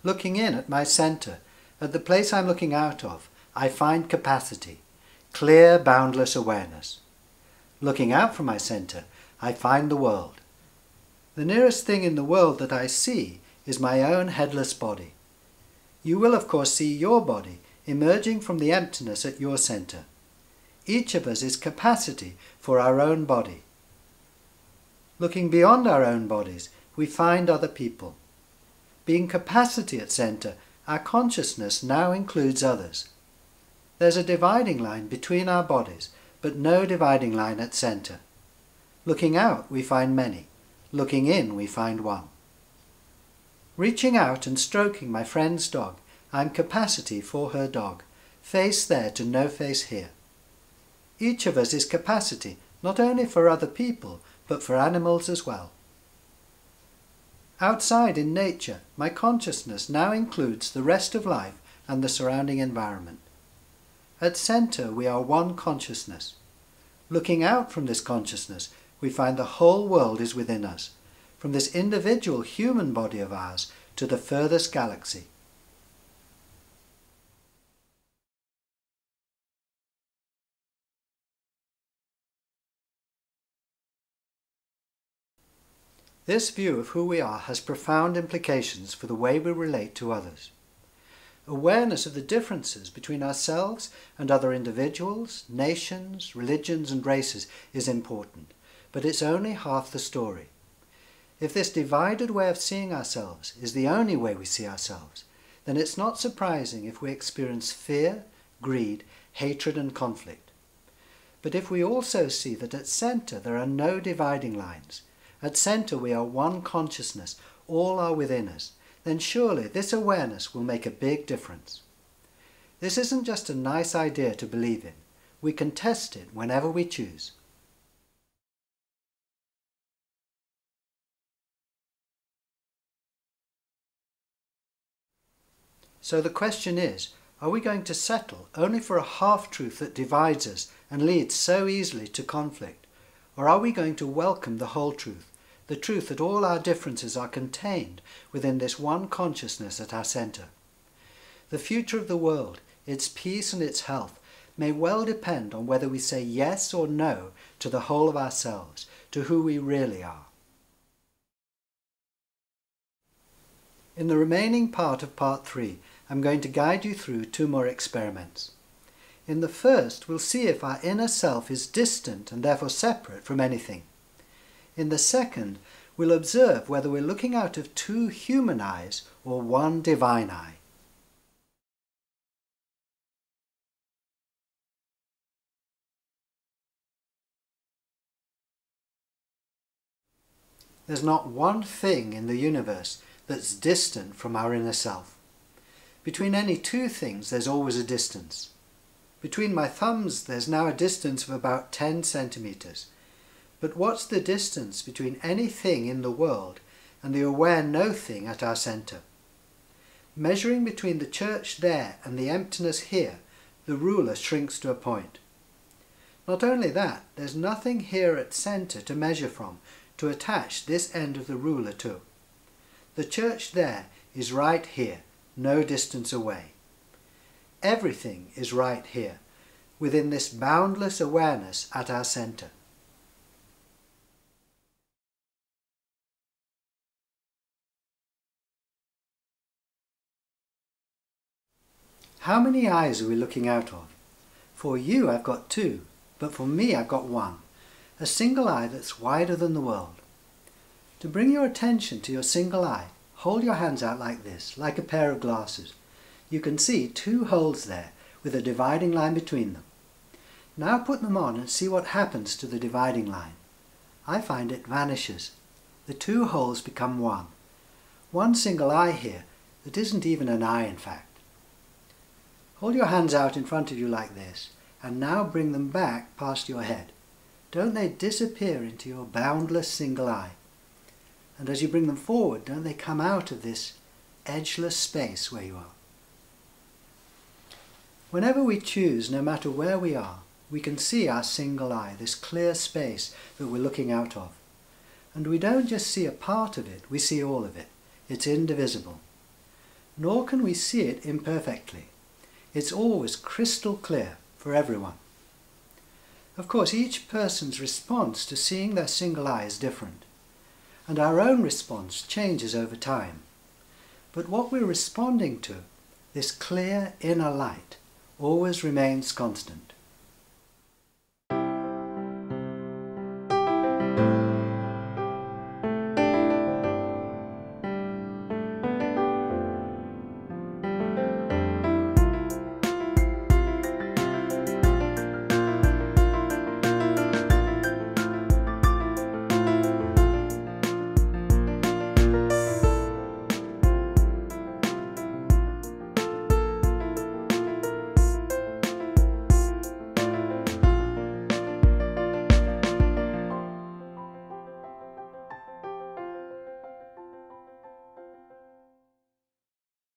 Looking in at my centre, at the place I'm looking out of, I find capacity, clear, boundless awareness. Looking out from my centre, I find the world. The nearest thing in the world that I see is my own headless body. You will of course see your body emerging from the emptiness at your centre. Each of us is capacity for our own body. Looking beyond our own bodies, we find other people. Being capacity at centre, our consciousness now includes others. There's a dividing line between our bodies, but no dividing line at centre. Looking out, we find many. Looking in, we find one. Reaching out and stroking my friend's dog, I'm capacity for her dog, face there to no face here. Each of us is capacity, not only for other people, but for animals as well. Outside in nature, my consciousness now includes the rest of life and the surrounding environment. At centre, we are one consciousness. Looking out from this consciousness, we find the whole world is within us, from this individual human body of ours to the furthest galaxy. This view of who we are has profound implications for the way we relate to others. Awareness of the differences between ourselves and other individuals, nations, religions and races is important, but it's only half the story. If this divided way of seeing ourselves is the only way we see ourselves, then it's not surprising if we experience fear, greed, hatred and conflict. But if we also see that at centre there are no dividing lines, at centre we are one consciousness, all are within us, then surely this awareness will make a big difference. This isn't just a nice idea to believe in. We can test it whenever we choose. So the question is, are we going to settle only for a half-truth that divides us and leads so easily to conflict? Or are we going to welcome the whole truth? The truth that all our differences are contained within this one consciousness at our centre. The future of the world, its peace and its health, may well depend on whether we say yes or no to the whole of ourselves, to who we really are. In the remaining part of Part 3, I'm going to guide you through 2 more experiments. In the first, we'll see if our inner self is distant and therefore separate from anything. In the second, we'll observe whether we're looking out of 2 human eyes or 1 divine eye. There's not one thing in the universe that's distant from our inner self. Between any 2 things, there's always a distance. Between my thumbs, there's now a distance of about 10 centimeters. But what's the distance between anything in the world and the aware no-thing at our centre? Measuring between the church there and the emptiness here, the ruler shrinks to a point. Not only that, there's nothing here at centre to measure from, to attach this end of the ruler to. The church there is right here, no distance away. Everything is right here, within this boundless awareness at our centre. How many eyes are we looking out of? For you I've got 2, but for me I've got 1. A single eye that's wider than the world. To bring your attention to your single eye, hold your hands out like this, like a pair of glasses. You can see 2 holes there, with a dividing line between them. Now put them on and see what happens to the dividing line. I find it vanishes. The 2 holes become 1. One single eye here that isn't even an eye in fact. Hold your hands out in front of you like this, and now bring them back past your head. Don't they disappear into your boundless single eye? And as you bring them forward, don't they come out of this edgeless space where you are? Whenever we choose, no matter where we are, we can see our single eye, this clear space that we're looking out of. And we don't just see a part of it, we see all of it. It's indivisible. nor can we see it imperfectly. It's always crystal clear for everyone. Of course, each person's response to seeing their single eye is different, and our own response changes over time. But what we're responding to, this clear inner light, always remains constant.